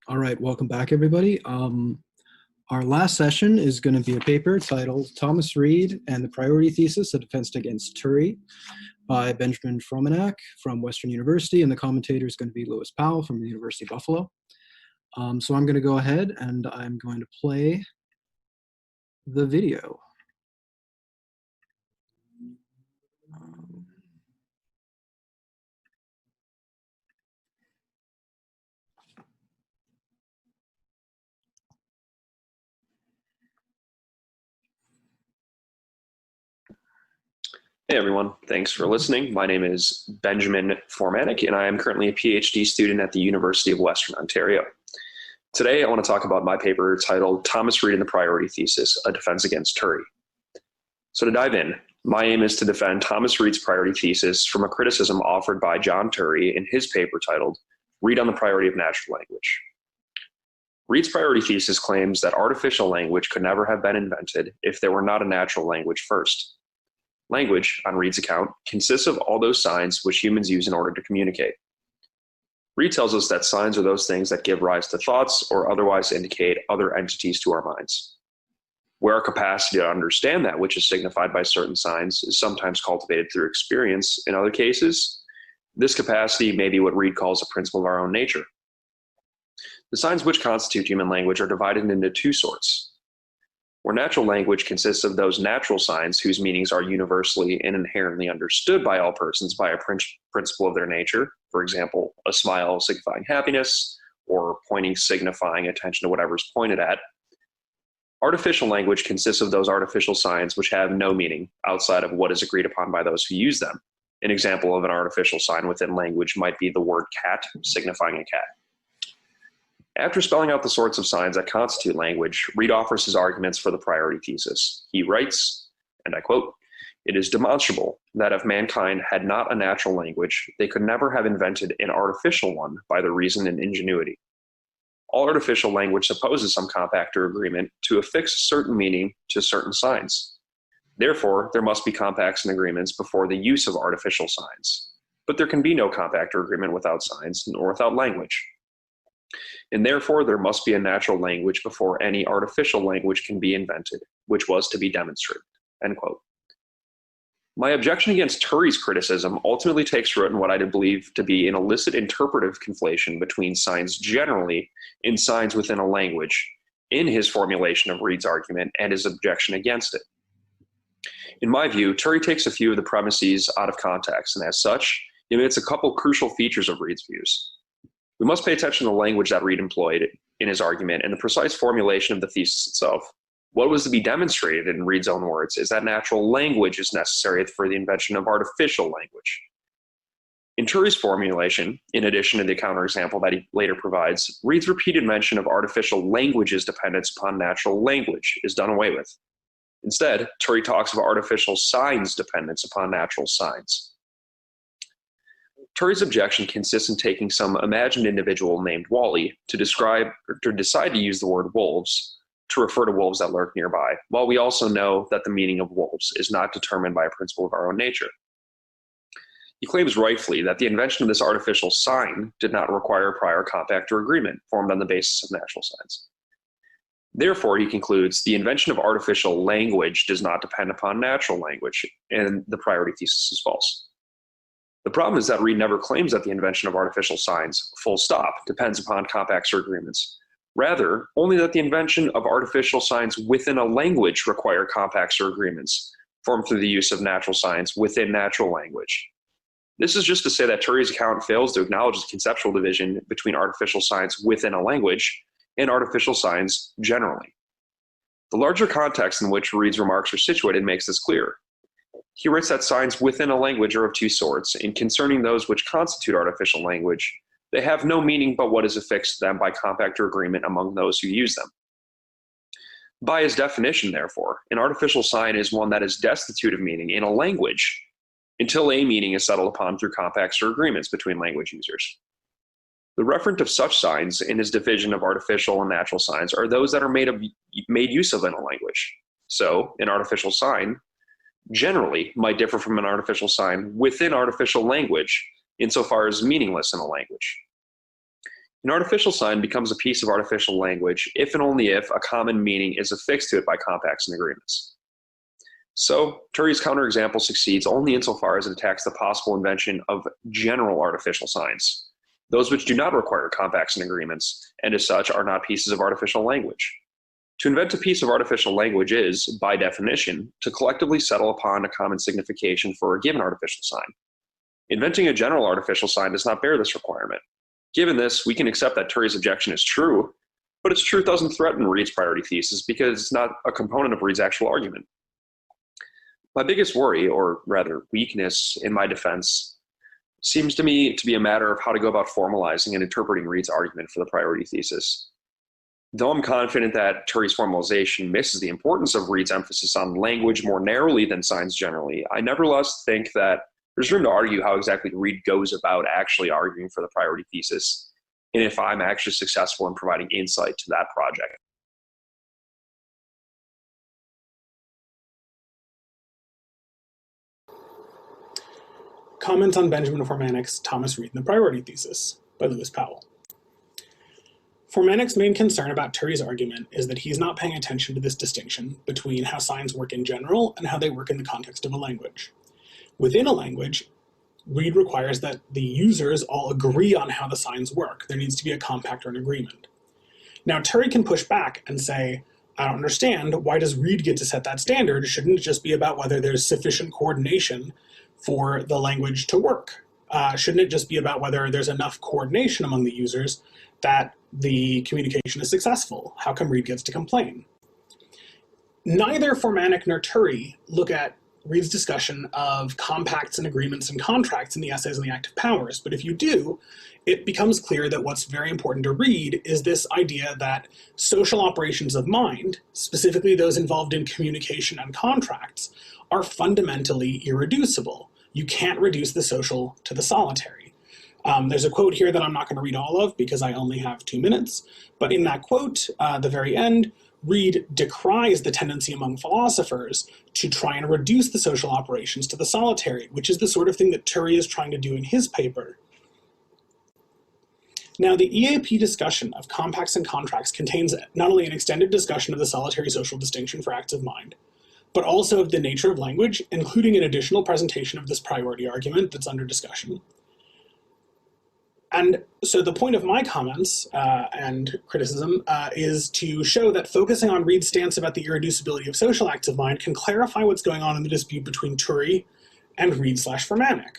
All right, welcome back, everybody. Our last session is going to be a paper titled Thomas Reid and the Priority Thesis, a Defense Against Turri by Benjamin Formanek from Western University, and the commentator is going to be Lewis Powell from the University of Buffalo. So I'm going to go ahead and I'm going to play the video. Hey everyone, thanks for listening. My name is Benjamin Formanek, and I am currently a PhD student at the University of Western Ontario. Today, I want to talk about my paper titled Thomas Reid and the Priority Thesis, a Defense Against Turri. So to dive in, my aim is to defend Thomas Reid's priority thesis from a criticism offered by John Turri in his paper titled Reid on the Priority of Natural Language. Reid's priority thesis claims that artificial language could never have been invented if there were not a natural language first. Language, on Reid's account, consists of all those signs which humans use in order to communicate. Reid tells us that signs are those things that give rise to thoughts or otherwise indicate other entities to our minds. Where our capacity to understand that which is signified by certain signs is sometimes cultivated through experience, in other cases, this capacity may be what Reid calls a principle of our own nature. The signs which constitute human language are divided into two sorts. Where natural language consists of those natural signs whose meanings are universally and inherently understood by all persons by a principle of their nature, for example, a smile signifying happiness, or pointing signifying attention to whatever is pointed at. Artificial language consists of those artificial signs which have no meaning outside of what is agreed upon by those who use them. An example of an artificial sign within language might be the word cat, signifying a cat. After spelling out the sorts of signs that constitute language, Reid offers his arguments for the priority thesis. He writes, and I quote, "It is demonstrable that if mankind had not a natural language, they could never have invented an artificial one by their reason and ingenuity. All artificial language supposes some compact or agreement to affix a certain meaning to certain signs. Therefore, there must be compacts and agreements before the use of artificial signs. But there can be no compact or agreement without signs nor without language. And therefore, there must be a natural language before any artificial language can be invented, which was to be demonstrated." End quote. My objection against Turri's criticism ultimately takes root in what I believe to be an illicit interpretive conflation between signs generally and signs within a language in his formulation of Reid's argument and his objection against it. In my view, Turri takes a few of the premises out of context, and as such, he omits a couple crucial features of Reid's views. We must pay attention to the language that Reid employed in his argument and the precise formulation of the thesis itself. What was to be demonstrated, in Reid's own words, is that natural language is necessary for the invention of artificial language. In Turri's formulation, in addition to the counterexample that he later provides, Reid's repeated mention of artificial language's dependence upon natural language is done away with. Instead, Turri talks of artificial signs' dependence upon natural signs. Turri's objection consists in taking some imagined individual named Wally to describe or to decide to use the word wolves to refer to wolves that lurk nearby, while we also know that the meaning of wolves is not determined by a principle of our own nature. He claims rightfully that the invention of this artificial sign did not require prior compact or agreement formed on the basis of natural signs. Therefore, he concludes, the invention of artificial language does not depend upon natural language, and the priority thesis is false. The problem is that Reid never claims that the invention of artificial signs, full stop, depends upon compacts or agreements. Rather, only that the invention of artificial signs within a language require compacts or agreements, formed through the use of natural signs within natural language. This is just to say that Turri's account fails to acknowledge the conceptual division between artificial signs within a language and artificial signs generally. The larger context in which Reid's remarks are situated makes this clear. He writes that signs within a language are of two sorts, and concerning those which constitute artificial language, they have no meaning but what is affixed to them by compact or agreement among those who use them. By his definition, therefore, an artificial sign is one that is destitute of meaning in a language until a meaning is settled upon through compacts or agreements between language users. The referent of such signs in his division of artificial and natural signs are those that are made use of in a language. So, an artificial sign generally might differ from an artificial sign within artificial language insofar as meaningless in a language. An artificial sign becomes a piece of artificial language if and only if a common meaning is affixed to it by compacts and agreements. So, Turri's counterexample succeeds only insofar as it attacks the possible invention of general artificial signs, those which do not require compacts and agreements, and as such are not pieces of artificial language. To invent a piece of artificial language is, by definition, to collectively settle upon a common signification for a given artificial sign. Inventing a general artificial sign does not bear this requirement. Given this, we can accept that Turri's objection is true, but its truth doesn't threaten Reid's priority thesis because it's not a component of Reid's actual argument. My biggest worry, or rather weakness, in my defense seems to me to be a matter of how to go about formalizing and interpreting Reid's argument for the priority thesis. Though I'm confident that Turri's formalization misses the importance of Reid's emphasis on language more narrowly than signs generally, I nevertheless think that there's room to argue how exactly Reid goes about actually arguing for the priority thesis, and if I'm actually successful in providing insight to that project. Comments on Benjamin Formanek's Thomas Reid and the Priority Thesis by Lewis Powell. Formanek's main concern about Turri's argument is that he's not paying attention to this distinction between how signs work in general and how they work in the context of a language. Within a language, Reid requires that the users all agree on how the signs work. There needs to be a compact or an agreement. Now, Turri can push back and say, I don't understand, why does Reid get to set that standard? Shouldn't it just be about whether there's sufficient coordination for the language to work? Shouldn't it just be about whether there's enough coordination among the users that the communication is successful? How come Reid gets to complain? Neither Formanek nor Turri look at Reid's discussion of compacts and agreements and contracts in the essays on the active powers, but if you do, it becomes clear that what's very important to Reid is this idea that social operations of mind, specifically those involved in communication and contracts, are fundamentally irreducible. You can't reduce the social to the solitary. There's a quote here that I'm not going to read all of because I only have 2 minutes, but in that quote, the very end, Reid decries the tendency among philosophers to try and reduce the social operations to the solitary, which is the sort of thing that Turri is trying to do in his paper. Now, the EAP discussion of compacts and contracts contains not only an extended discussion of the solitary social distinction for acts of mind, but also of the nature of language, including an additional presentation of this priority argument that's under discussion. And so the point of my comments and criticism is to show that focusing on Reid's stance about the irreducibility of social acts of mind can clarify what's going on in the dispute between Turri and Reid/Formanek.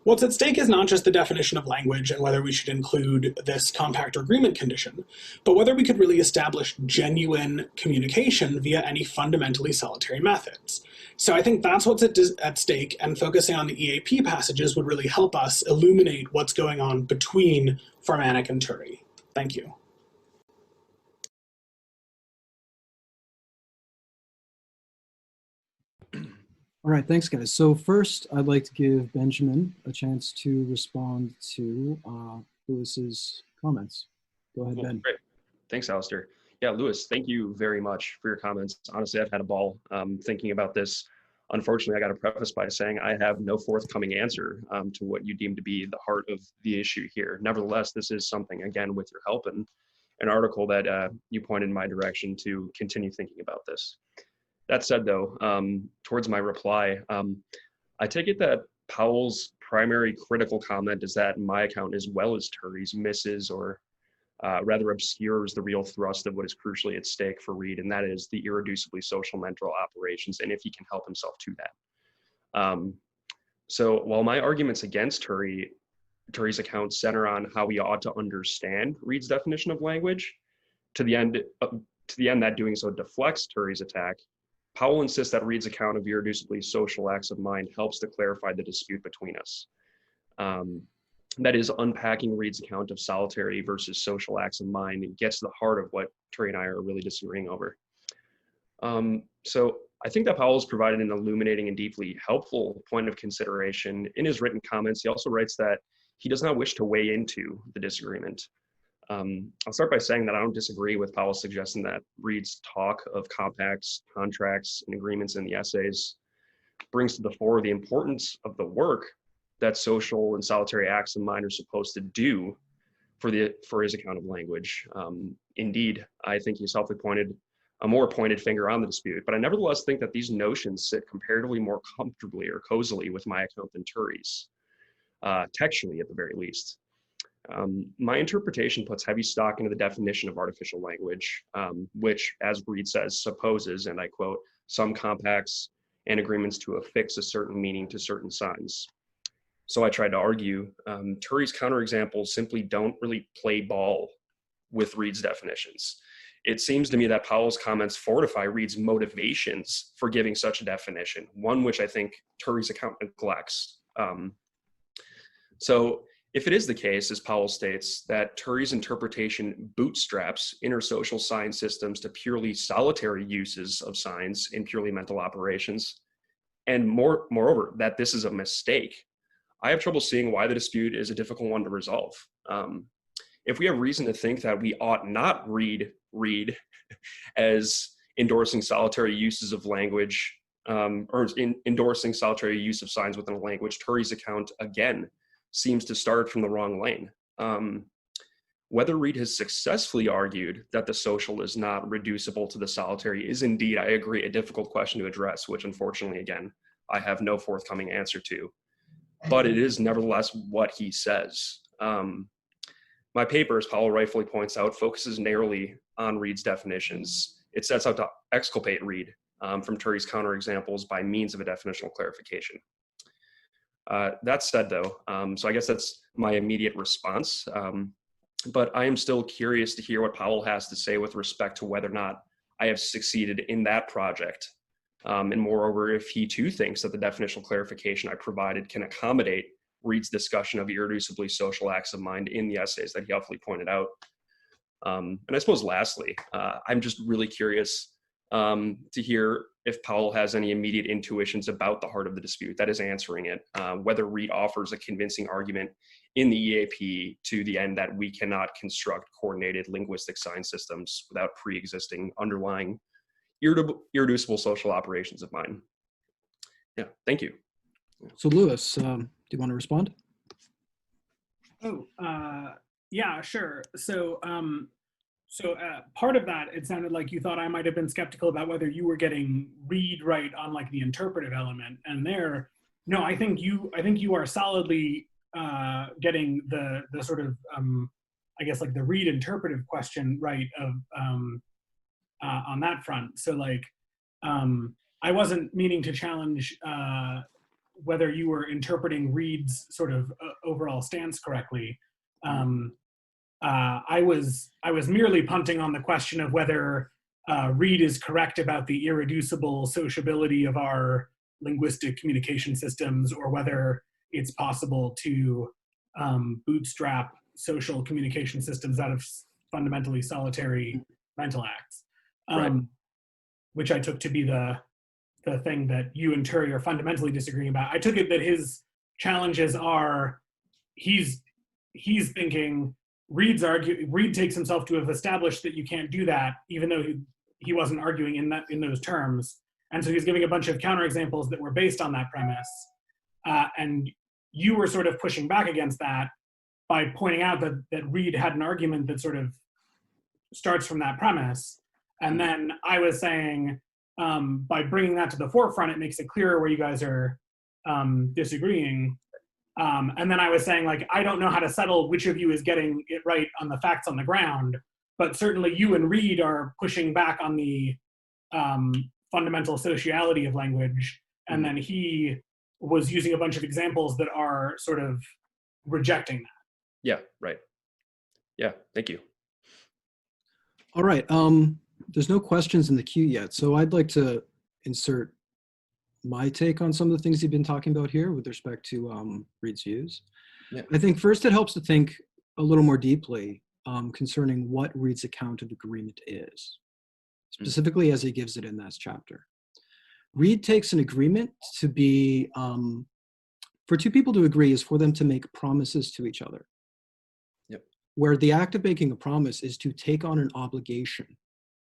What's at stake is not just the definition of language and whether we should include this compact or agreement condition, but whether we could really establish genuine communication via any fundamentally solitary methods. So I think that's what's at stake, and focusing on the EAP passages would really help us illuminate what's going on between Formanek and Turri. Thank you. All right, thanks, guys. So first, I'd like to give Benjamin a chance to respond to Lewis's comments. Go ahead, Ben. Great. Thanks, Alistair. Yeah, Lewis, thank you very much for your comments. Honestly, I've had a ball thinking about this. Unfortunately, I got to preface by saying I have no forthcoming answer to what you deem to be the heart of the issue here. Nevertheless, this is something, again, with your help and an article that you pointed in my direction to continue thinking about this. That said, though, towards my reply, I take it that Powell's primary critical comment is that my account, as well as Turri's, misses or rather obscures the real thrust of what is crucially at stake for Reid, and that is the irreducibly social mental operations, and if he can help himself to that. So while my arguments against Turri's account center on how we ought to understand Reid's definition of language, to the end that doing so deflects Turri's attack, Powell insists that Reid's account of irreducibly social acts of mind helps to clarify the dispute between us. That is, unpacking Reid's account of solitary versus social acts of mind and gets to the heart of what Turri and I are really disagreeing over. So I think that Powell's provided an illuminating and deeply helpful point of consideration. In his written comments, he also writes that he does not wish to weigh into the disagreement. I'll start by saying that I don't disagree with Powell's suggestion that Reid's talk of compacts, contracts, and agreements in the essays brings to the fore the importance of the work that social and solitary acts of mind are supposed to do for his account of language. Indeed, I think he's helpfully pointed a more pointed finger on the dispute, but I nevertheless think that these notions sit comparatively more comfortably or cozily with my account than Turri's, textually at the very least. My interpretation puts heavy stock into the definition of artificial language, which, as Reid says, supposes, and I quote, some compacts and agreements to affix a certain meaning to certain signs. So I tried to argue Turri's counterexamples simply don't really play ball with Reid's definitions. It seems to me that Powell's comments fortify Reid's motivations for giving such a definition, one which I think Turri's account neglects. So if it is the case, as Powell states, that Turri's interpretation bootstraps intersocial sign systems to purely solitary uses of signs in purely mental operations, and moreover, that this is a mistake, I have trouble seeing why the dispute is a difficult one to resolve. If we have reason to think that we ought not read Reid as endorsing solitary uses of language, endorsing solitary use of signs within a language, Turri's account, again, seems to start from the wrong lane. Whether Reid has successfully argued that the social is not reducible to the solitary is indeed, I agree, a difficult question to address, which unfortunately, again, I have no forthcoming answer to. But it is nevertheless what he says. My paper, as Powell rightfully points out, focuses narrowly on Reid's definitions. It sets out to exculpate Reid from Turri's counterexamples by means of a definitional clarification. That said, though, so I guess that's my immediate response. But I am still curious to hear what Powell has to say with respect to whether or not I have succeeded in that project. And moreover, if he too thinks that the definitional clarification I provided can accommodate Reid's discussion of irreducibly social acts of mind in the essays that he helpfully pointed out. And I suppose lastly, I'm just really curious to hear if Powell has any immediate intuitions about the heart of the dispute, that is answering it, whether Reid offers a convincing argument in the EAP to the end that we cannot construct coordinated linguistic sign systems without pre-existing underlying irreducible social operations of mind. Yeah, thank you. So Lewis, do you want to respond? Oh, yeah, sure. So part of that, it sounded like you thought I might have been skeptical about whether you were getting Reid right on like the interpretive element. And there, no, I think you are solidly getting the sort of I guess like the Reid interpretive question right of on that front. So like I wasn't meaning to challenge whether you were interpreting Reid's sort of overall stance correctly. I was merely punting on the question of whether Reid is correct about the irreducible sociability of our linguistic communication systems, or whether it's possible to bootstrap social communication systems out of fundamentally solitary mental acts, which I took to be the thing that you and Turri are fundamentally disagreeing about. I took it that his challenges are he's thinking Reid takes himself to have established that you can't do that, even though he wasn't arguing in those terms. And so he's giving a bunch of counterexamples that were based on that premise. And you were sort of pushing back against that by pointing out that Reid had an argument that sort of starts from that premise. And then I was saying, by bringing that to the forefront, it makes it clearer where you guys are disagreeing. And then I was saying, like, I don't know how to settle which of you is getting it right on the facts on the ground, but certainly you and Reid are pushing back on the fundamental sociality of language. And then he was using a bunch of examples that are sort of rejecting that. Yeah, right. Yeah, thank you. All right. There's no questions in the queue yet, so I'd like to insert my take on some of the things you've been talking about here with respect to Reid's views. Yeah. I think first it helps to think a little more deeply concerning what Reid's account of agreement is, specifically as he gives it in that chapter. Reid takes an agreement to be, for two people to agree is for them to make promises to each other. Yep. Where the act of making a promise is to take on an obligation,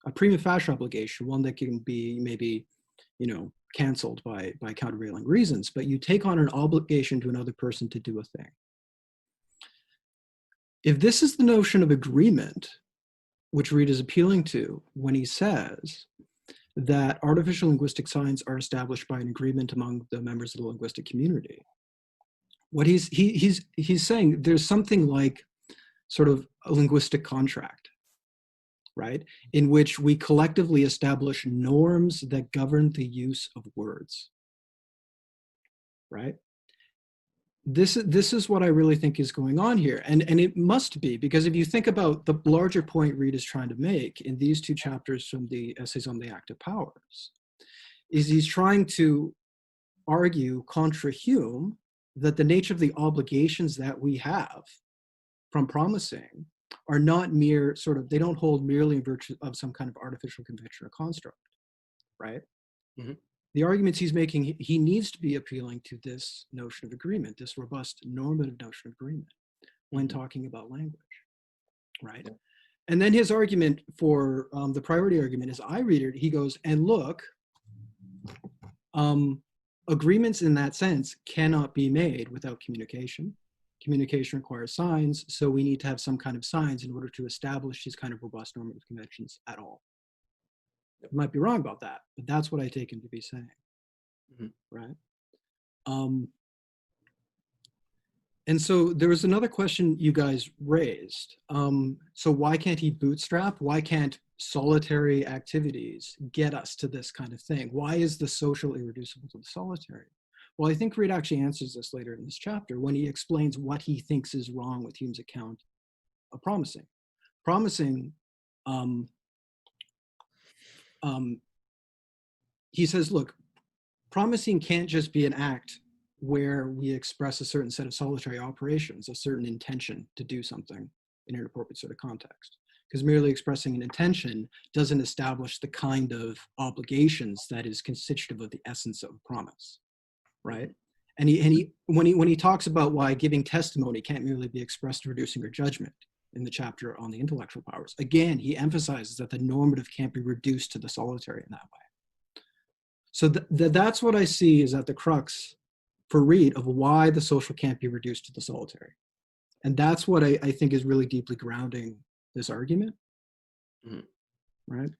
a prima facie obligation, one that can be maybe, canceled by countervailing reasons, but you take on an obligation to another person to do a thing. if this is the notion of agreement, which Reid is appealing to when he says that artificial linguistic signs are established by an agreement among the members of the linguistic community, what he's saying, there's something like sort of a linguistic contract, right? In which we collectively establish norms that govern the use of words, right? This is what I really think is going on here. And it must be, because if you think about the larger point Reid is trying to make in these two chapters from the essays on the active powers, is he's trying to argue contra Hume that the nature of the obligations that we have from promising are not mere sort of, they don't hold merely in virtue of some kind of artificial convention or construct, right? Mm-hmm. The arguments he's making, he needs to be appealing to this notion of agreement, this robust normative notion of agreement when talking about language, right? Yeah. And then his argument for the priority argument, as I read it, he goes, and look, agreements in that sense cannot be made without communication. Communication requires signs, so we need to have some kind of signs in order to establish these kind of robust normative conventions at all. I might be wrong about that, but that's what I take him to be saying, right? And so there was another question you guys raised. So why can't he bootstrap? Why can't solitary activities get us to this kind of thing? Why is the social irreducible to the solitary? Well, I think Reid actually answers this later in this chapter when he explains what he thinks is wrong with Hume's account of promising. Promising, he says, look, promising can't just be an act where we express a certain set of solitary operations, a certain intention to do something in an appropriate sort of context. Because merely expressing an intention doesn't establish the kind of obligations that is constitutive of the essence of a promise, right? And when he talks about why giving testimony can't merely be expressed to reducing your judgment in the chapter on the intellectual powers, again, he emphasizes that the normative can't be reduced to the solitary in that way. So that's what I see is at the crux for Reid of why the social can't be reduced to the solitary. And that's what I think is really deeply grounding this argument, right?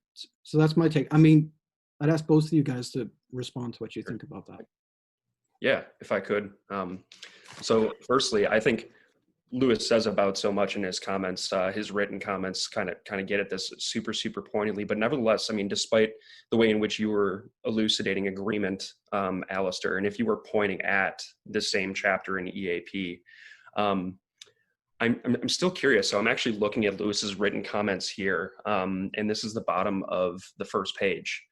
So that's my take. I mean, I'd ask both of you guys to respond to what you think about that. Yeah, if I could. So firstly, I think Lewis says about so much in his comments, his written comments kind of get at this super, super pointedly. But nevertheless, I mean, despite the way in which you were elucidating agreement, Alistair, and if you were pointing at the same chapter in EAP, I'm still curious. So I'm actually looking at Lewis's written comments here, and this is the bottom of the first page,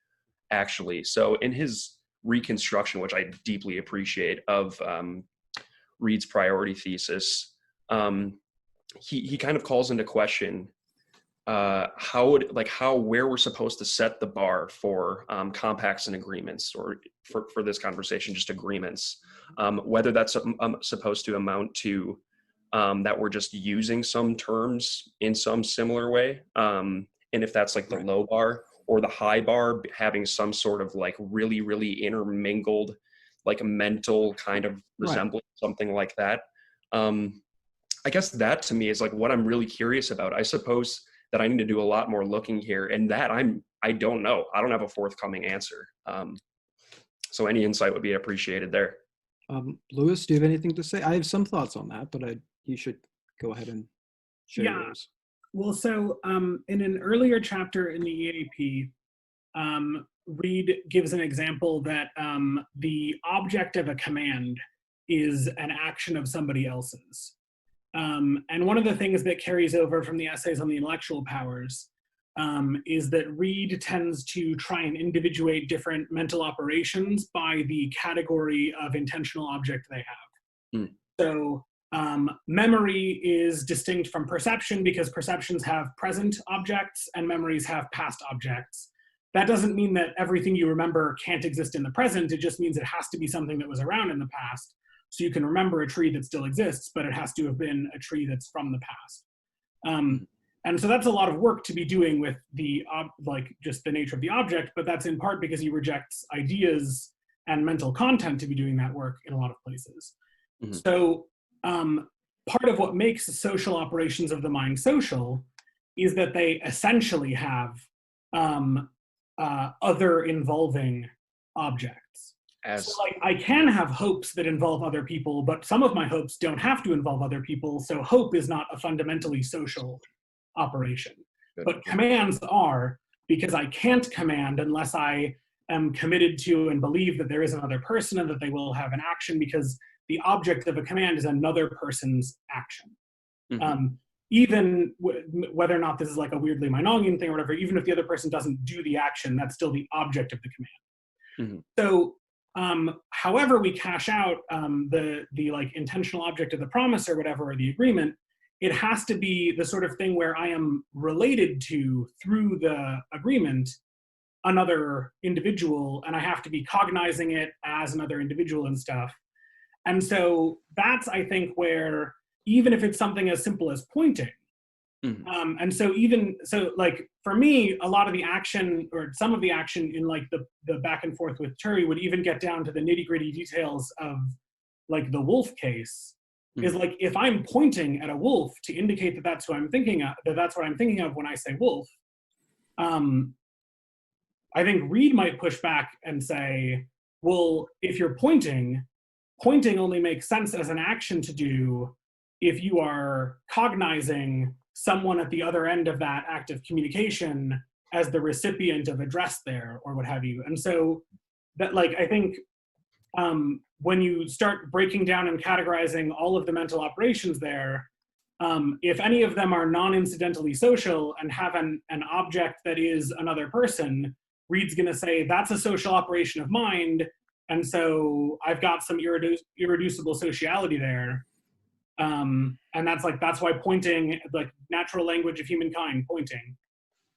actually. So in his reconstruction, which I deeply appreciate, of Reid's priority thesis, he kind of calls into question where we're supposed to set the bar for compacts and agreements, or for this conversation, just agreements, whether that's supposed to amount to that we're just using some terms in some similar way, and if that's like the low bar, or the high bar having some sort of like really, really intermingled, like a mental kind of resemblance, something like that. I guess that to me is like what I'm really curious about. I suppose that I need to do a lot more looking here, and that I don't know. I don't have a forthcoming answer. So any insight would be appreciated there. Lewis, do you have anything to say? I have some thoughts on that, but you should go ahead and share yours. Well, so in an earlier chapter in the EAP, Reid gives an example that the object of a command is an action of somebody else's. And one of the things that carries over from the essays on the intellectual powers is that Reid tends to try and individuate different mental operations by the category of intentional object they have. So memory is distinct from perception because perceptions have present objects and memories have past objects. That doesn't mean that everything you remember can't exist in the present. It just means it has to be something that was around in the past. So you can remember a tree that still exists, but it has to have been a tree that's from the past. And so that's a lot of work to be doing with the just the nature of the object, but that's in part because he rejects ideas and mental content to be doing that work in a lot of places. So part of what makes social operations of the mind social is that they essentially have other involving objects. So like, I can have hopes that involve other people, but some of my hopes don't have to involve other people, so hope is not a fundamentally social operation. But commands are, because I can't command unless I am committed to and believe that there is another person and that they will have an action, because the object of a command is another person's action. Even whether or not this is like a weirdly Meinongian thing or whatever, even if the other person doesn't do the action, that's still the object of the command. So however we cash out the like intentional object of the promise or whatever, or the agreement, it has to be the sort of thing where I am related to, through the agreement, another individual, and I have to be cognizing it as another individual and stuff. And so that's, I think, where, even if it's something as simple as pointing, and so like for me, a lot of the action, or some of the action in like the back and forth with Turri, would even get down to the nitty-gritty details of like the wolf case. Is like, if I'm pointing at a wolf to indicate that that's who I'm thinking of, that's what I'm thinking of when I say wolf, I think Reid might push back and say, well, if you're pointing only makes sense as an action to do if you are cognizing someone at the other end of that act of communication as the recipient of address there, or what have you. And so that, like, I think when you start breaking down and categorizing all of the mental operations there, if any of them are non-incidentally social and have an object that is another person, Reid's going to say that's a social operation of mind, and so I've got some irreducible sociality there. And that's why pointing, like natural language of humankind, pointing.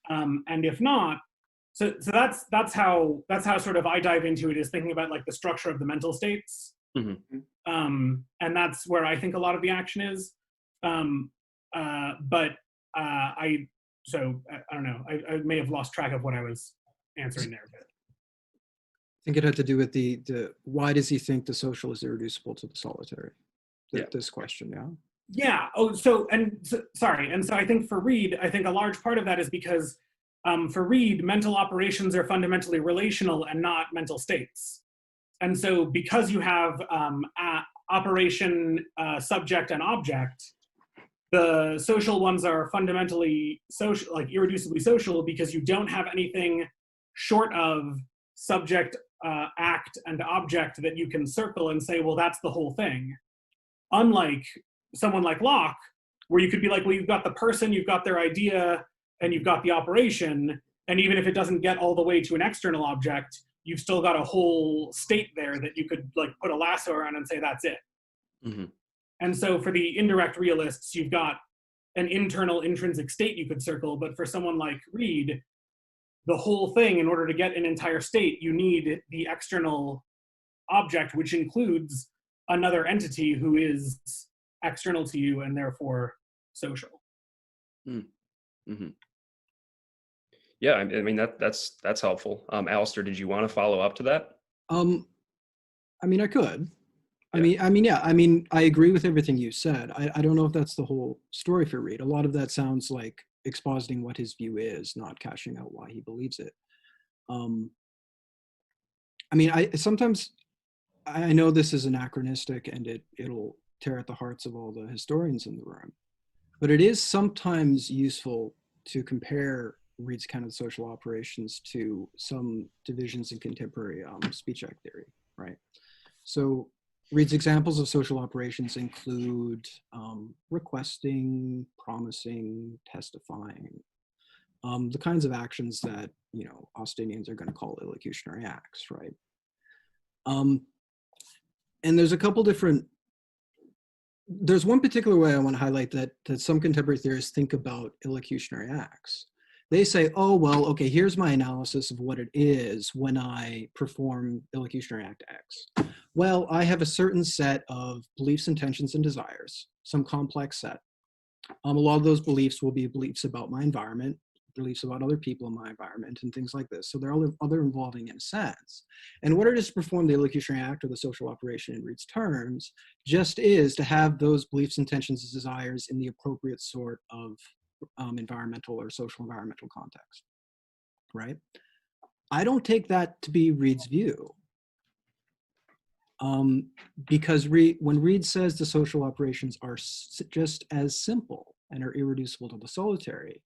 And if not, so that's how sort of I dive into it, is thinking about like the structure of the mental states. And that's where I think a lot of the action is. I don't know, I may have lost track of what I was answering there, but I think it had to do with the why does he think the social is irreducible to the solitary? This question, yeah. Sorry. And so I think for Reid, I think a large part of that is because for Reid, mental operations are fundamentally relational and not mental states. And so because you have operation, subject, and object, the social ones are fundamentally social, like irreducibly social, because you don't have anything short of subject, act, and object that you can circle and say, well, that's the whole thing. Unlike someone like Locke, where you could be like, well, you've got the person, you've got their idea, and you've got the operation, and even if it doesn't get all the way to an external object, you've still got a whole state there that you could like put a lasso around and say that's it. And so for the indirect realists, you've got an internal intrinsic state you could circle, but for someone like Reid, the whole thing, in order to get an entire state, you need the external object, which includes another entity who is external to you and therefore social. Yeah, I mean that's helpful. Alistair, did you want to follow up to that? I mean, I could. Yeah. I agree with everything you said. I don't know if that's the whole story for Reid. A lot of that sounds like expositing what his view is, not cashing out why he believes it. I know this is anachronistic and it'll tear at the hearts of all the historians in the room, but it is sometimes useful to compare Reid's kind of social operations to some divisions in contemporary speech act theory, right? So Reid's examples of social operations include requesting, promising, testifying, the kinds of actions that, Austinians are going to call illocutionary acts, right? And there's one particular way I want to highlight that some contemporary theorists think about illocutionary acts. They say, oh, well, okay, here's my analysis of what it is when I perform illocutionary act X. Well, I have a certain set of beliefs, intentions, and desires, some complex set. A lot of those beliefs will be beliefs about my environment, beliefs about other people in my environment and things like this. So they're other involving in a sense. And what it is to perform the illocutionary act or the social operation in Reid's terms just is to have those beliefs, intentions, and desires in the appropriate sort of environmental or social environmental context, right? I don't take that to be Reid's view. Because when Reid says the social operations are just as simple and are irreducible to the solitary,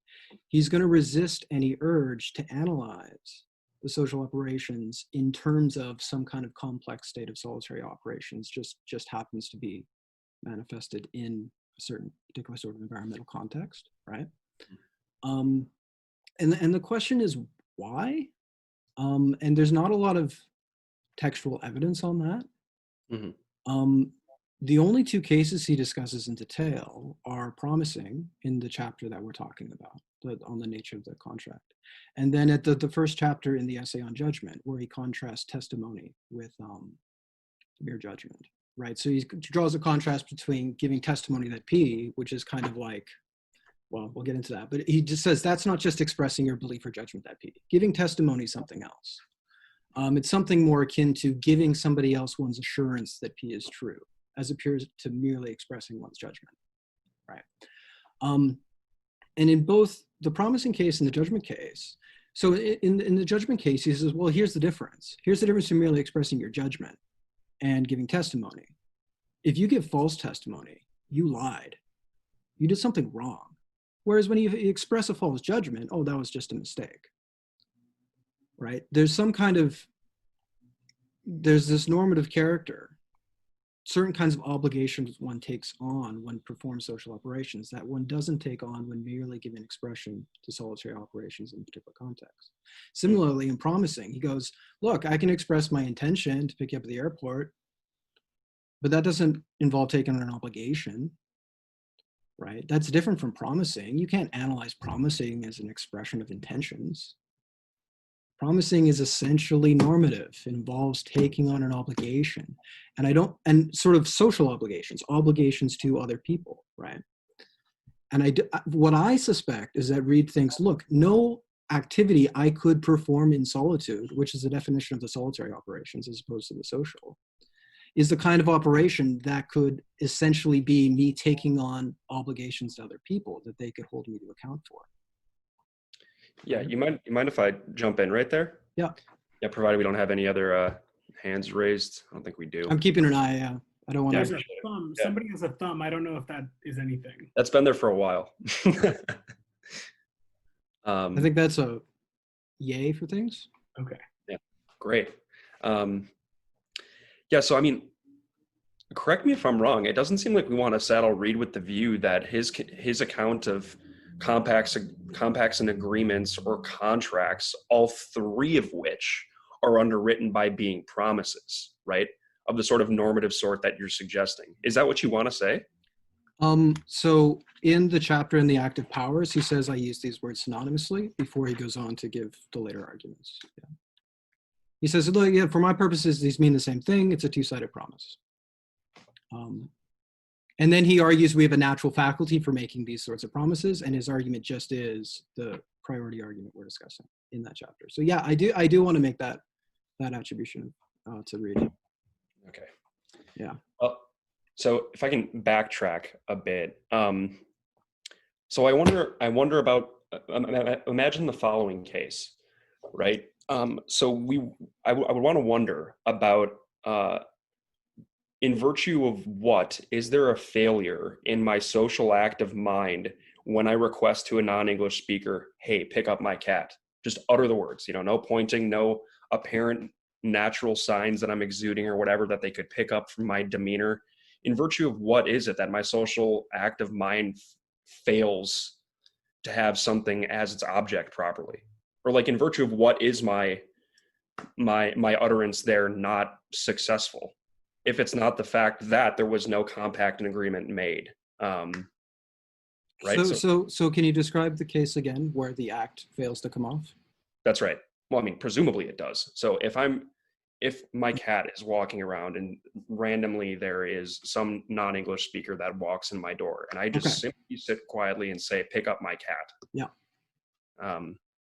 he's going to resist any urge to analyze the social operations in terms of some kind of complex state of solitary operations just happens to be manifested in a certain particular sort of environmental context, right? And the question is why? And there's not a lot of textual evidence on that. Mm-hmm. The only two cases he discusses in detail are promising in the chapter that we're talking about, on the nature of the contract. And then at the first chapter in the essay on judgment, where he contrasts testimony with mere judgment, right? So he draws a contrast between giving testimony that P, which is kind of like, well, we'll get into that, but he just says that's not just expressing your belief or judgment that P. Giving testimony is something else. It's something more akin to giving somebody else one's assurance that P is true, as opposed to merely expressing one's judgment, right? And in both the promising case and the judgment case, so in the judgment case, he says, well, here's the difference. Here's the difference between merely expressing your judgment and giving testimony. If you give false testimony, you lied. You did something wrong. Whereas when you express a false judgment, oh, that was just a mistake. Right? There's this normative character, certain kinds of obligations one takes on when performs social operations that one doesn't take on when merely giving expression to solitary operations in a particular context. Similarly, in promising, he goes, look, I can express my intention to pick you up at the airport, but that doesn't involve taking on an obligation, right? That's different from promising. You can't analyze promising as an expression of intentions. Promising is essentially normative. It involves taking on an obligation. And sort of social obligations to other people, right? And what I suspect is that Reid thinks, look, no activity I could perform in solitude, which is the definition of the solitary operations as opposed to the social, is the kind of operation that could essentially be me taking on obligations to other people that they could hold me to account for. Yeah, you mind if I jump in right there? Yeah. Yeah, provided we don't have any other hands raised. I don't think we do. I'm keeping an eye out. I don't want There's to. a thumb. Yeah. Somebody has a thumb. I don't know if that is anything. That's been there for a while. I think that's a yay for things. Okay. Yeah, great. Yeah, so I mean, correct me if I'm wrong. It doesn't seem like we want to saddle Reid with the view that his account of compacts and agreements or contracts, all three of which are underwritten by being promises, right? Of the sort of normative sort that you're suggesting. Is that what you want to say? So in the chapter in the active powers, he says I use these words synonymously before he goes on to give the later arguments. Yeah. He says, look, yeah, for my purposes, these mean the same thing. It's a two-sided promise. And then he argues we have a natural faculty for making these sorts of promises, and his argument just is the priority argument we're discussing in that chapter. So yeah, I do want to make that attribution to Reid. Okay. Yeah. Well, so if I can backtrack a bit, so I wonder about imagine the following case, right? So I would want to wonder about. In virtue of what, is there a failure in my social act of mind when I request to a non-English speaker, hey, pick up my cat? Just utter the words, no pointing, no apparent natural signs that I'm exuding or whatever that they could pick up from my demeanor. In virtue of what is it that my social act of mind fails to have something as its object properly? Or like in virtue of what is my utterance there not successful? If it's not the fact that there was no compact and agreement made, right? So can you describe the case again where the act fails to come off? That's right. Well, I mean, presumably it does. So if my cat is walking around and randomly there is some non-English speaker that walks in my door and I just simply sit quietly and say, pick up my cat. Yeah.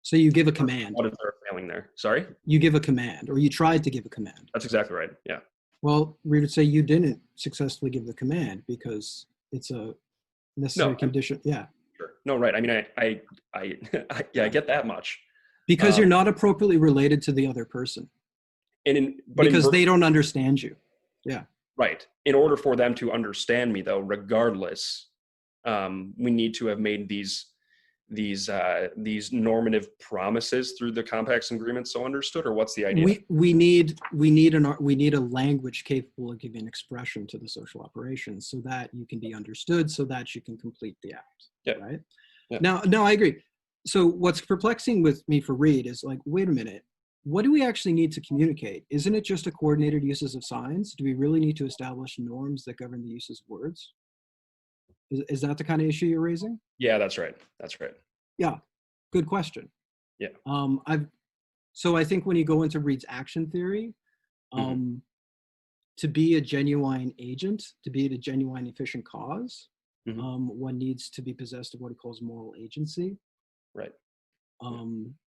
So you give a command. What if they're failing there? Sorry? You give a command, or you tried to give a command. That's exactly right. Yeah. Well, Reid would say you didn't successfully give the command because it's a necessary condition. Yeah. Sure. No, right. I mean, I get that much. Because you're not appropriately related to the other person. Because they don't understand you. Yeah. Right. In order for them to understand me, though, regardless, we need to have made these normative promises through the compacts and agreements so understood, or what's the idea? We need a language capable of giving expression to the social operations so that you can be understood, so that you can complete the act. Yeah. Right. Yeah. Now, I agree. So what's perplexing with me for Reid is like, wait a minute, what do we actually need to communicate? Isn't it just a coordinated uses of signs? Do we really need to establish norms that govern the uses of words? Is that the kind of issue you're raising? Yeah, that's right. That's right. Yeah, good question. Yeah. So I think when you go into Reid's action theory, to be a genuine agent, to be a genuine efficient cause, one needs to be possessed of what he calls moral agency. Right.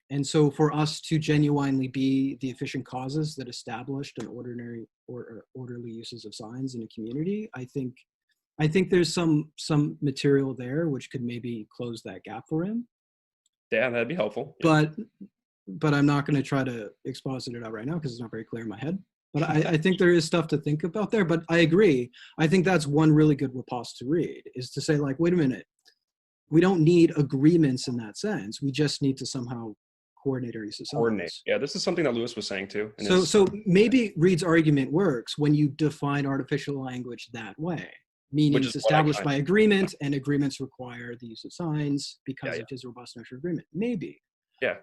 And so for us to genuinely be the efficient causes that established an ordinary or orderly uses of signs in a community, I think there's some material there which could maybe close that gap for him. Yeah, that'd be helpful. Yeah. But I'm not going to try to exposit it out right now because it's not very clear in my head. But I think there is stuff to think about there. But I agree. I think that's one really good riposte to read, is to say, like, wait a minute, we don't need agreements in that sense. We just need to somehow coordinate our use of signs. Coordinate. Yeah, this is something that Lewis was saying too. So maybe Reid's argument works when you define artificial language that way, meaning it's established by agreement, and agreements require the use of signs because of his robust notion of agreement. Maybe. Yeah.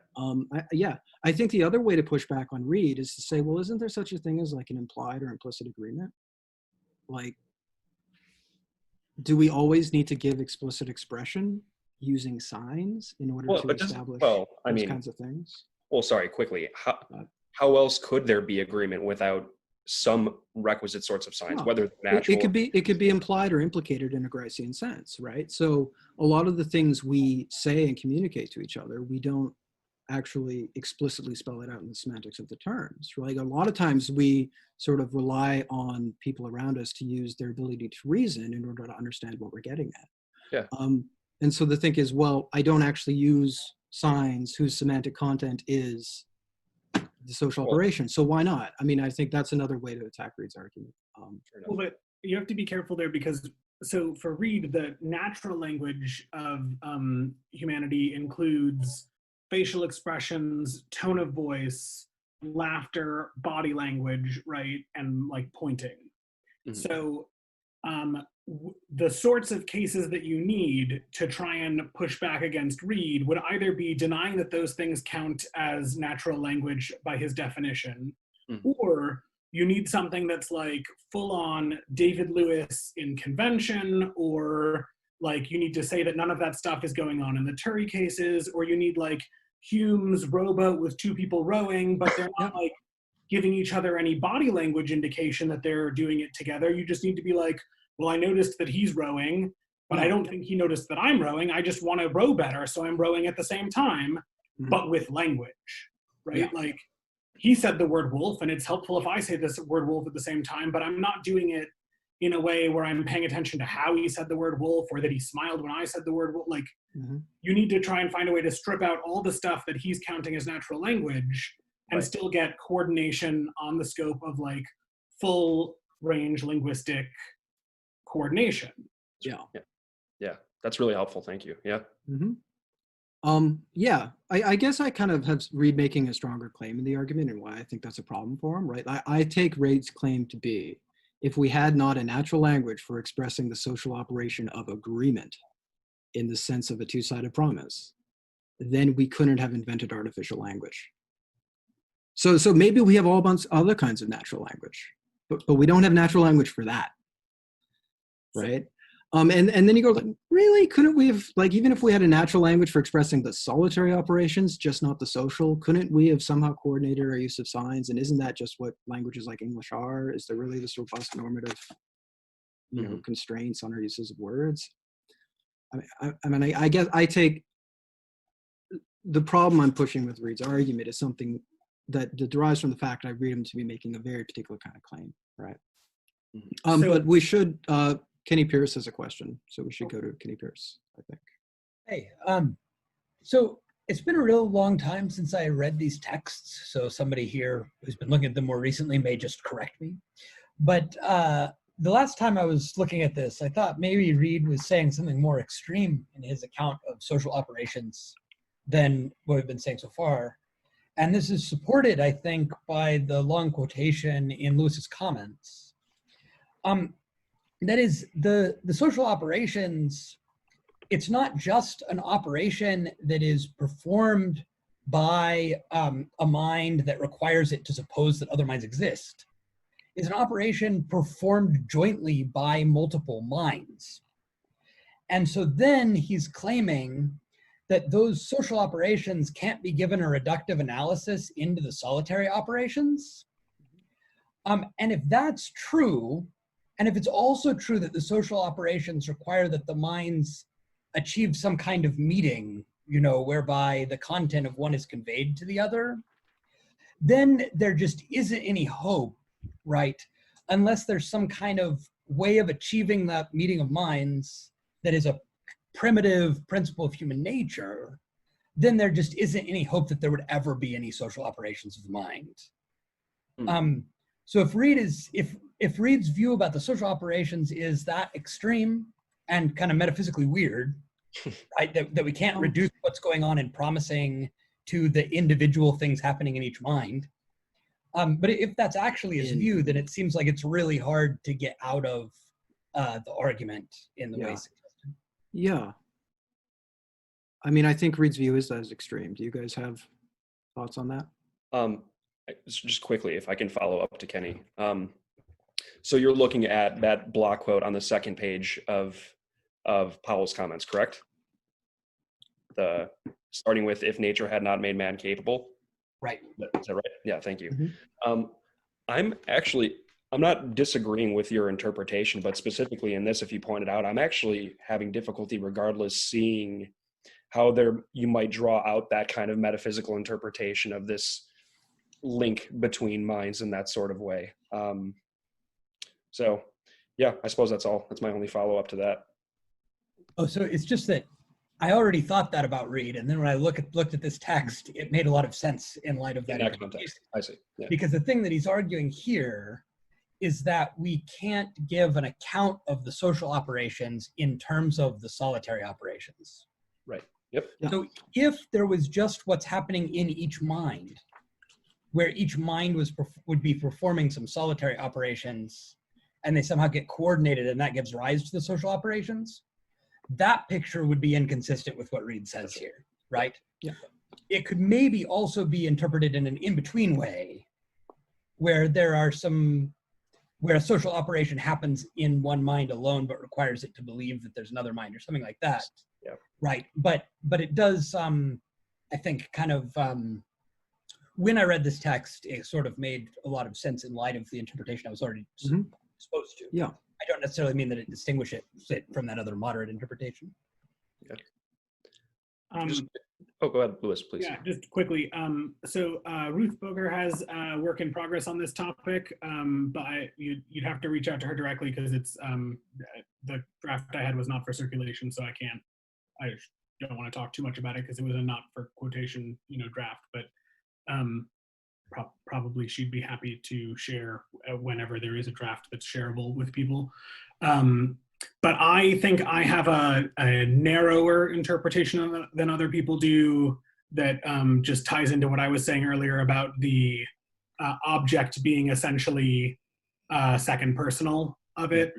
I think the other way to push back on Reid is to say, well, isn't there such a thing as like an implied or implicit agreement? Like, do we always need to give explicit expression using signs in order to establish those kinds of things? Well, sorry, quickly. How else could there be agreement without some requisite sorts of signs, whether natural? It could be implied or implicated in a Gricean sense, right? So a lot of the things we say and communicate to each other, we don't actually explicitly spell it out in the semantics of the terms. Like a lot of times we sort of rely on people around us to use their ability to reason in order to understand what we're getting at. Yeah. And so the thing is, well, I don't actually use signs whose semantic content is the social operation. So why not? I mean, I think that's another way to attack Reid's argument. Well, but you have to be careful there because, so for Reid, the natural language of humanity includes facial expressions, tone of voice, laughter, body language, right? And like pointing. Mm-hmm. So the sorts of cases that you need to try and push back against Reid would either be denying that those things count as natural language by his definition, or you need something that's like full on David Lewis in convention, or like you need to say that none of that stuff is going on in the Turri cases, or you need like Hume's rowboat with two people rowing, but they're not like giving each other any body language indication that they're doing it together. You just need to be like, well, I noticed that he's rowing, but I don't think he noticed that I'm rowing. I just want to row better, so I'm rowing at the same time, but with language, right? Yeah. Like, he said the word wolf, and it's helpful if I say this word wolf at the same time, but I'm not doing it in a way where I'm paying attention to how he said the word wolf or that he smiled when I said the word wolf. Like, you need to try and find a way to strip out all the stuff that he's counting as natural language and still get coordination on the scope of like full range linguistic coordination. Yeah. That's really helpful. Thank you. Yeah. I guess I kind of have Reid making a stronger claim in the argument and why I think that's a problem for him, right? I take Reid's claim to be, if we had not a natural language for expressing the social operation of agreement in the sense of a two-sided promise, then we couldn't have invented artificial language. So maybe we have all bunch of other kinds of natural language, but we don't have natural language for that, right? And then you go, like, really? Couldn't we have, like, even if we had a natural language for expressing the solitary operations, just not the social, couldn't we have somehow coordinated our use of signs? And isn't that just what languages like English are? Is there really this robust normative, constraints on our uses of words? I guess I take the problem I'm pushing with Reid's argument is something that derives from the fact I read him to be making a very particular kind of claim, right? But we should, Kenny Pierce has a question, so we should go to Kenny Pierce, I think. Hey, so it's been a real long time since I read these texts, so somebody here who's been looking at them more recently may just correct me. But the last time I was looking at this, I thought maybe Reid was saying something more extreme in his account of social operations than what we've been saying so far. And this is supported, I think, by the long quotation in Lewis's comments. That is, the social operations, it's not just an operation that is performed by a mind that requires it to suppose that other minds exist. It's an operation performed jointly by multiple minds. And so then he's claiming that those social operations can't be given a reductive analysis into the solitary operations. And if that's true, and if it's also true that the social operations require that the minds achieve some kind of meeting, you know, whereby the content of one is conveyed to the other, then there just isn't any hope, right? Unless there's some kind of way of achieving that meeting of minds that is a primitive principle of human nature, then there just isn't any hope that there would ever be any social operations of the mind. So if Reid's view about the social operations is that extreme and kind of metaphysically weird, right? That we can't reduce what's going on in promising to the individual things happening in each mind. But if that's actually his view, then it seems like it's really hard to get out of the argument in the way suggested. Yeah. I mean, I think Reid's view is as extreme. Do you guys have thoughts on that? Just quickly, if I can follow up to Kenny. So you're looking at that block quote on the second page of Powell's comments, correct? Starting with, if nature had not made man capable. Right. Is that right? Yeah, thank you. I'm not disagreeing with your interpretation, but specifically in this, if you pointed out, I'm actually having difficulty regardless seeing how you might draw out that kind of metaphysical interpretation of this link between minds in that sort of way. So yeah, I suppose that's all. That's my only follow-up to that. Oh, so it's just that I already thought that about Reid, and then when I looked at this text, it made a lot of sense in light of that. In that context, I see. Yeah. Because the thing that he's arguing here is that we can't give an account of the social operations in terms of the solitary operations. Right. Yep. So if there was just what's happening in each mind, where each mind would be performing some solitary operations, and they somehow get coordinated, and that gives rise to the social operations, that picture would be inconsistent with what Reid says here, right? Yeah. It could maybe also be interpreted in an in-between way, where where a social operation happens in one mind alone, but requires it to believe that there's another mind or something like that. Yeah. Right. But it does, I think, kind of, when I read this text, it sort of made a lot of sense in light of the interpretation I was already supposed to. Yeah. I don't necessarily mean that it distinguishes it from that other moderate interpretation. Yeah. Go ahead, Lewis, please. Yeah, just quickly. So Ruth Boger has work in progress on this topic, but you'd have to reach out to her directly because it's the draft I had was not for circulation, so I don't want to talk too much about it because it was a not for quotation, draft. But probably she'd be happy to share whenever there is a draft that's shareable with people. But I think I have a narrower interpretation than other people do that just ties into what I was saying earlier about the object being essentially second personal of it.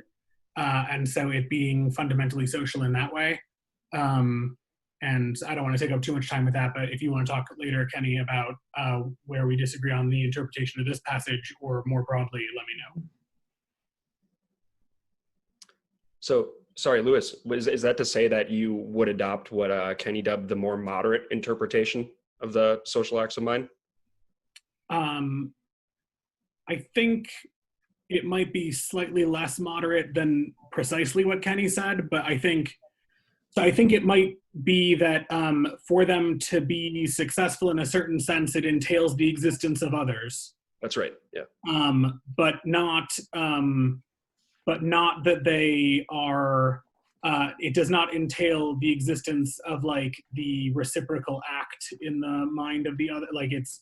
And so it being fundamentally social in that way. And I don't want to take up too much time with that, but if you want to talk later, Kenny, about where we disagree on the interpretation of this passage or more broadly, let me know. So, sorry, Lewis, is that to say that you would adopt what Kenny dubbed the more moderate interpretation of the social acts of mind? I think it might be slightly less moderate than precisely what Kenny said, but I think So I think it might be that for them to be successful in a certain sense, it entails the existence of others. That's right. Yeah. But not that they are. It does not entail the existence of like the reciprocal act in the mind of the other. Like it's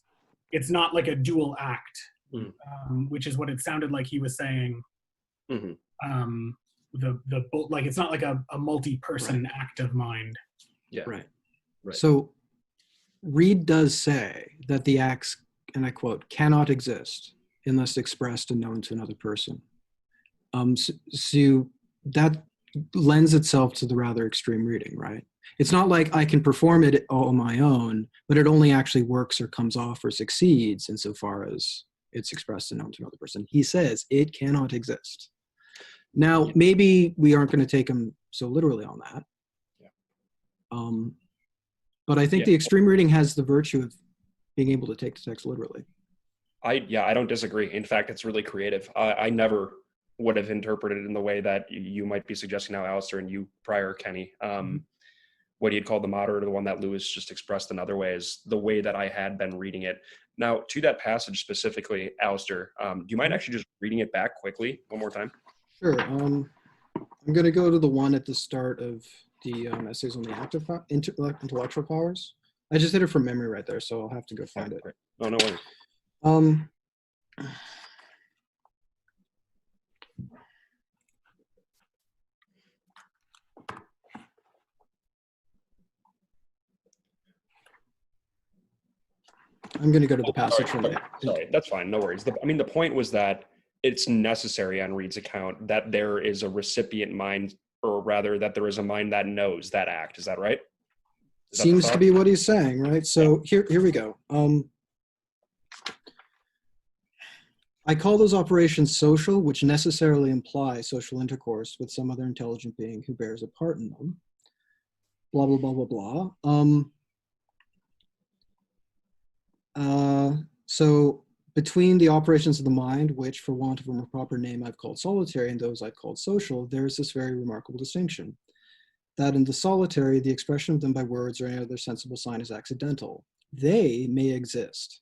not like a dual act, which is what it sounded like he was saying. Mm-hmm. Like it's not like a multi-person act of mind. Yeah. Right. Right. So Reid does say that the acts, and I quote, cannot exist unless expressed and known to another person. So that lends itself to the rather extreme reading, right? It's not like I can perform it all on my own, but it only actually works or comes off or succeeds insofar as it's expressed and known to another person. He says it cannot exist. Now, maybe we aren't going to take him so literally on that. Yeah. But I think the extreme reading has the virtue of being able to take the text literally. I don't disagree. In fact, it's really creative. I never would have interpreted it in the way that you might be suggesting now, Alistair, and you prior, Kenny. What he had called the moderate, or the one that Lewis just expressed another way, is the way that I had been reading it. Now, to that passage specifically, Alistair, do you mind actually just reading it back quickly one more time? Sure. I'm going to go to the one at the start of the essays on the active intellectual powers. I just did it from memory right there, so I'll have to go find it. Oh, no worries. I'm going to go to the passage from it. Sorry, that's fine. No worries. The point was that it's necessary on Reid's account that there is a recipient mind, or rather that there is a mind that knows that act. Is that right? Seems to be what he's saying, right? So here we go. I call those operations social, which necessarily imply social intercourse with some other intelligent being who bears a part in them. Blah, blah, blah, blah, blah. So between the operations of the mind, which for want of a more proper name I've called solitary, and those I've called social, there is this very remarkable distinction. That in the solitary, the expression of them by words or any other sensible sign is accidental. They may exist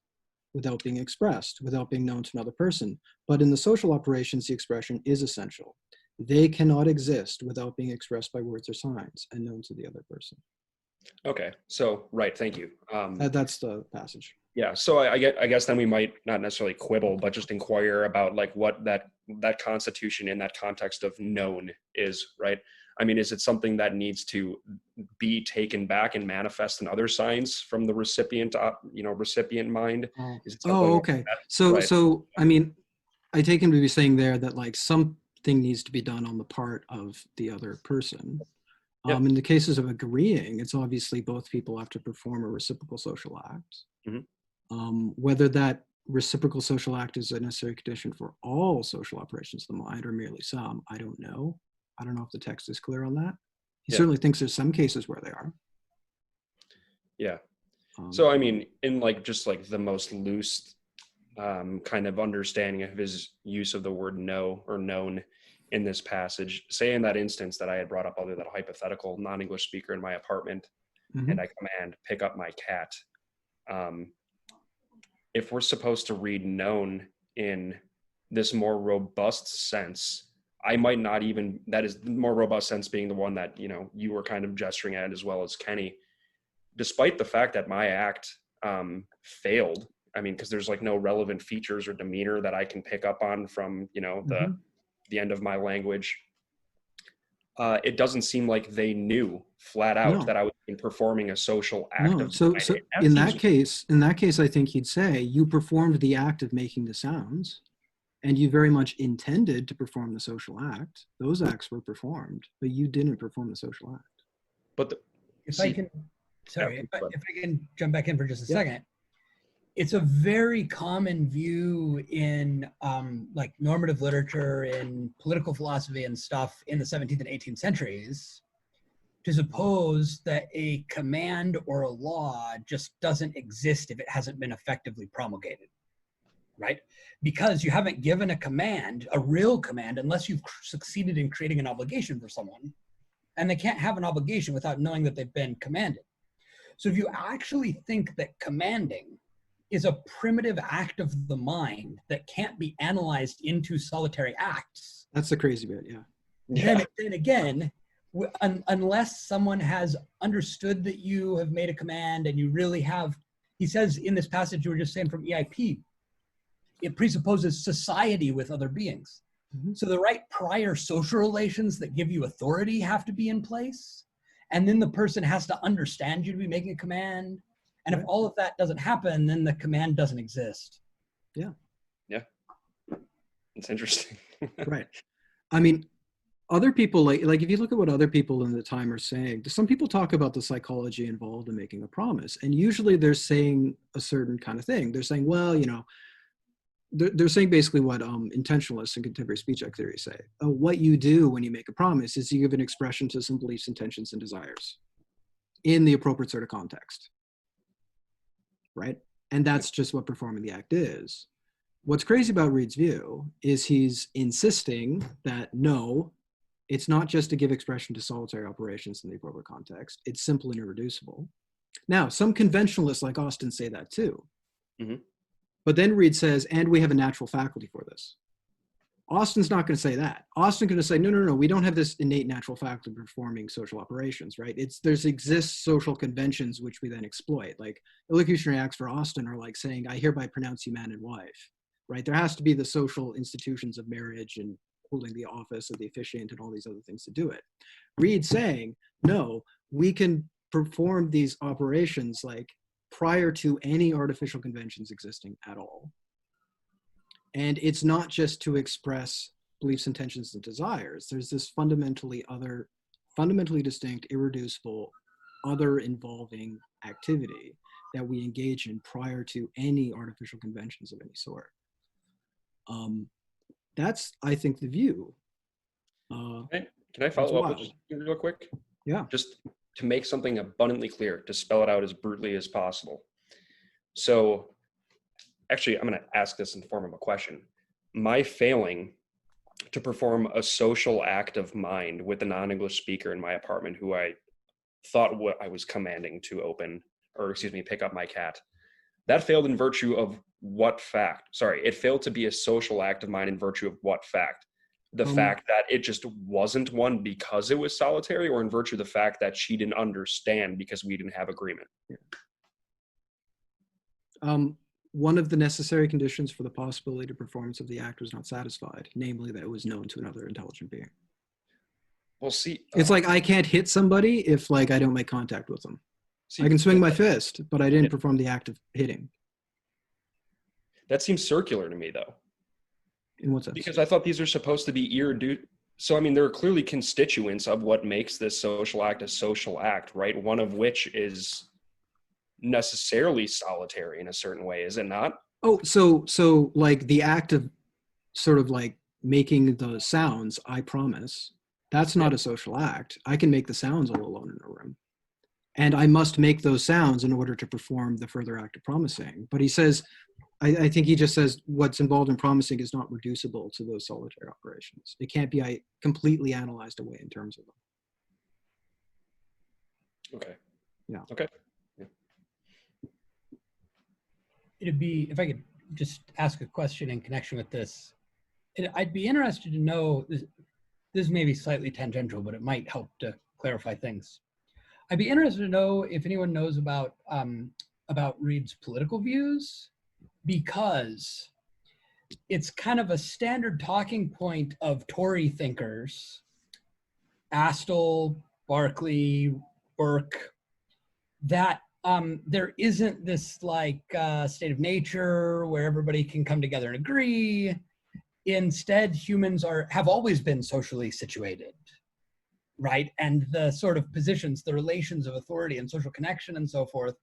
without being expressed, without being known to another person. But in the social operations, the expression is essential. They cannot exist without being expressed by words or signs and known to the other person. Okay, so, right, thank you. That's the passage. Yeah, so I guess then we might not necessarily quibble, but just inquire about like what that constitution in that context of known is, right? I mean, is it something that needs to be taken back and manifest in other signs from the recipient, recipient mind? Is it okay. So I mean, I take him to be saying there that like something needs to be done on the part of the other person. Yep. In the cases of agreeing, it's obviously both people have to perform a reciprocal social act. Mm-hmm. Whether that reciprocal social act is a necessary condition for all social operations of the mind or merely some, I don't know. I don't know if the text is clear on that. He certainly thinks there's some cases where they are. Yeah. So, I mean, in like just like the most loose kind of understanding of his use of the word know or known in this passage, say in that instance that I had brought up, other than a hypothetical non-English speaker in my apartment, and I command, pick up my cat. If we're supposed to read known in this more robust sense, I might not even, that is the more robust sense being the one that, you were kind of gesturing at as well as Kenny, despite the fact that my act failed. I mean, because there's like no relevant features or demeanor that I can pick up on from, the end of my language. It doesn't seem like they knew flat out that I was performing a social act. No, so in that case, I think he'd say you performed the act of making the sounds, and you very much intended to perform the social act. Those acts were performed, but you didn't perform the social act. But if I can jump back in for just a second, it's a very common view in like normative literature, in political philosophy and stuff in the 17th and 18th centuries, to suppose that a command or a law just doesn't exist if it hasn't been effectively promulgated, right? Because you haven't given a command, a real command, unless you've succeeded in creating an obligation for someone, and they can't have an obligation without knowing that they've been commanded. So if you actually think that commanding is a primitive act of the mind that can't be analyzed into solitary acts, That's the crazy bit, yeah. then again, unless someone has understood that you have made a command and you really have, he says in this passage you were just saying from EIP, it presupposes society with other beings. Mhm. So the right prior social relations that give you authority have to be in place. And then the person has to understand you to be making a command. And if Right. all of that doesn't happen, then the command doesn't exist. Yeah. It's interesting. Right. I mean, other people, like if you look at what other people in the time are saying, some people talk about the psychology involved in making a promise. And usually they're saying a certain kind of thing. They're saying, well, you know, they're saying basically what intentionalists and contemporary speech act theory say. What you do when you make a promise is you give an expression to some beliefs, intentions, and desires in the appropriate sort of context, right? And that's just what performing the act is. What's crazy about Reid's view is he's insisting that no, it's not just to give expression to solitary operations in the appropriate context. It's simple and irreducible. Now, some conventionalists like Austin say that too. Mm-hmm. But then Reid says, and we have a natural faculty for this. Austin's not going to say that. Austin's going to say, no, we don't have this innate natural faculty of performing social operations, right? There's exists social conventions which we then exploit. Like illocutionary acts for Austin are like saying, I hereby pronounce you man and wife, right? There has to be the social institutions of marriage and holding the office of the officiant and all these other things to do it. Reid's saying, no, we can perform these operations like prior to any artificial conventions existing at all. And it's not just to express beliefs, intentions, and desires. There's this fundamentally distinct, irreducible, other involving activity that we engage in prior to any artificial conventions of any sort. That's, I think, the view. Can I follow up with just real quick? Yeah. Just to make something abundantly clear, to spell it out as brutally as possible. So actually, I'm going to ask this in the form of a question. My failing to perform a social act of mind with a non-English speaker in my apartment who I thought what I was commanding to pick up my cat, that failed in virtue of what fact? Sorry, it failed to be a social act of mine in virtue of what fact? The fact that it just wasn't one because it was solitary, or in virtue of the fact that she didn't understand because we didn't have agreement? One of the necessary conditions for the possibility of performance of the act was not satisfied, namely that it was known to another intelligent being. Well, see, it's like I can't hit somebody if like I don't make contact with them. I can swing my fist, but I didn't perform the act of hitting. That seems circular to me, though. In what sense? Because I thought these are supposed to be irreducible. So, I mean, there are clearly constituents of what makes this social act a social act, right? One of which is necessarily solitary in a certain way, is it not? Oh, so like the act of sort of like making the sounds, I promise, that's not a social act. I can make the sounds all alone in a room. And I must make those sounds in order to perform the further act of promising. But he says, I think he just says what's involved in promising is not reducible to those solitary operations. It can't be completely analyzed away in terms of them. Okay. Yeah. Okay. Yeah. It'd be, if I could just ask a question in connection with this, I'd be interested to know, this may be slightly tangential, but it might help to clarify things. I'd be interested to know if anyone knows about Reid's political views, because it's kind of a standard talking point of Tory thinkers, Astle, Berkeley, Burke, that there isn't this like state of nature where everybody can come together and agree. Instead, humans have always been socially situated, right? And the sort of positions, the relations of authority and social connection and so forth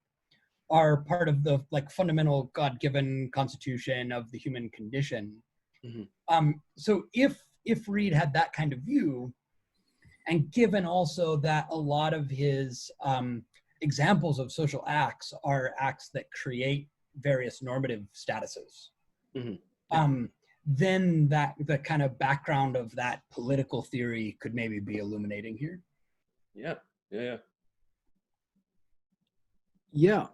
are part of the like fundamental God-given constitution of the human condition. Mm-hmm. So if Reid had that kind of view, and given also that a lot of his examples of social acts are acts that create various normative statuses, mm-hmm. Then the kind of background of that political theory could maybe be illuminating here. Yeah, yeah. Yeah,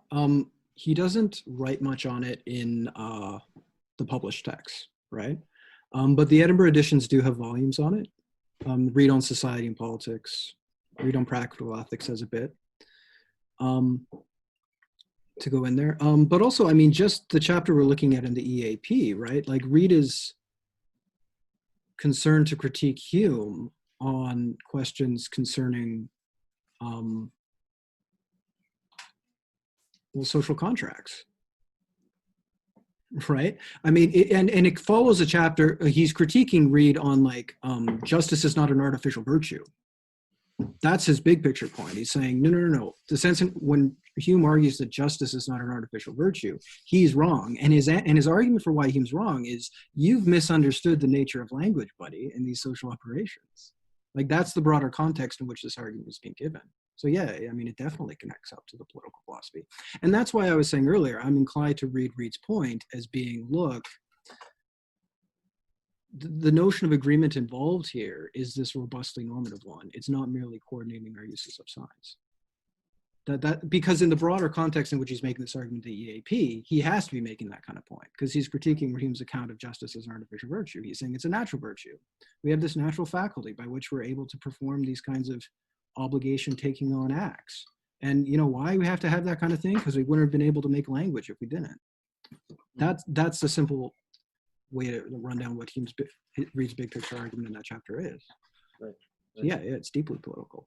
he doesn't write much on it in the published text, right? But the Edinburgh editions do have volumes on it. Read on Society and Politics, Read on Practical Ethics has a bit to go in there. But also, I mean, just the chapter we're looking at in the EAP, right? Like Reid is concerned to critique Hume on questions concerning social contracts, right? I mean, and it follows a chapter, he's critiquing Reid on like, justice is not an artificial virtue. That's his big picture point. He's saying, no. The sense when Hume argues that justice is not an artificial virtue, he's wrong. And his argument for why Hume's wrong is you've misunderstood the nature of language, buddy, in these social operations. Like that's the broader context in which this argument is being given. So yeah, I mean, it definitely connects up to the political philosophy. And that's why I was saying earlier, I'm inclined to read Reid's point as being, look, the notion of agreement involved here is this robustly normative one. It's not merely coordinating our uses of signs. Because in the broader context in which he's making this argument, the EAP, he has to be making that kind of point because he's critiquing Hume's account of justice as an artificial virtue. He's saying it's a natural virtue. We have this natural faculty by which we're able to perform these kinds of obligation taking on acts. And you know why we have to have that kind of thing? Because we wouldn't have been able to make language if we didn't. That's a simple way to run down what Reid's big picture argument in that chapter is. Right. So yeah, it's deeply political.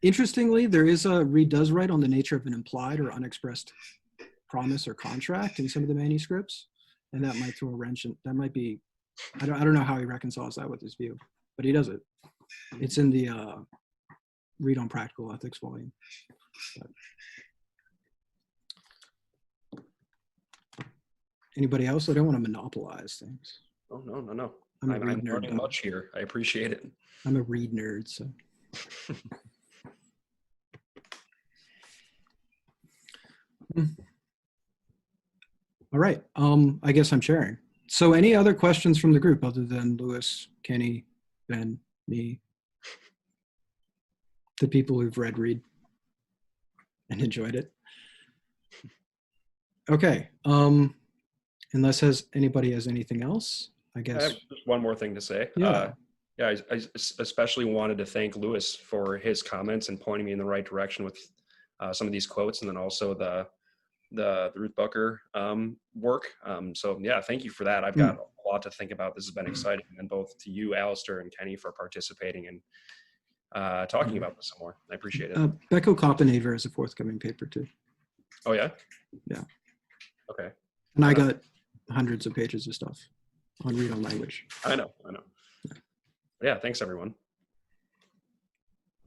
Interestingly, Reid does write on the nature of an implied or unexpressed promise or contract in some of the manuscripts, and that might throw a wrench in. That might be, I don't know how he reconciles that with his view, but he does it. It's in the Reid on Practical Ethics volume. But anybody else? I don't want to monopolize things. Oh, no. I'm learning much here. I appreciate it. I'm a Reid nerd, so. All right. I guess I'm sharing. So any other questions from the group other than Lewis, Kenny, Ben, me, the people who've read Reid and enjoyed it? Okay. Unless anybody has anything else, I guess. I have just one more thing to say. Yeah. I especially wanted to thank Lewis for his comments and pointing me in the right direction with some of these quotes, and then also the Ruth Bucker work. So yeah, thank you for that. I've got a lot to think about. This has been exciting, and both to you, Alistair, and Kenny for participating and talking about this some more. I appreciate it. Becco Commentator is a forthcoming paper too. Oh yeah? Yeah. Okay. And I got hundreds of pages of stuff on Reid on Language. I know. Yeah, thanks everyone.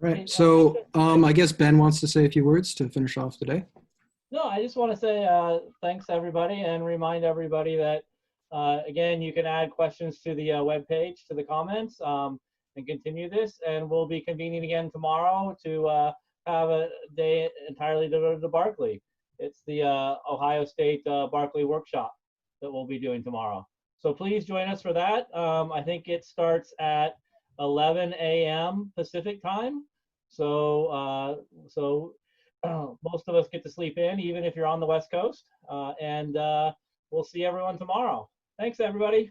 Right. So I guess Ben wants to say a few words to finish off the day. No, I just want to say thanks everybody and remind everybody that again, you can add questions to the webpage, to the comments, and continue this. And we'll be convening again tomorrow to have a day entirely devoted to Barclay. It's the Ohio State Barclay workshop that we'll be doing tomorrow. So please join us for that. I think it starts at 11 a.m. Pacific time. So most of us get to sleep in, even if you're on the West Coast. And we'll see everyone tomorrow. Thanks, everybody.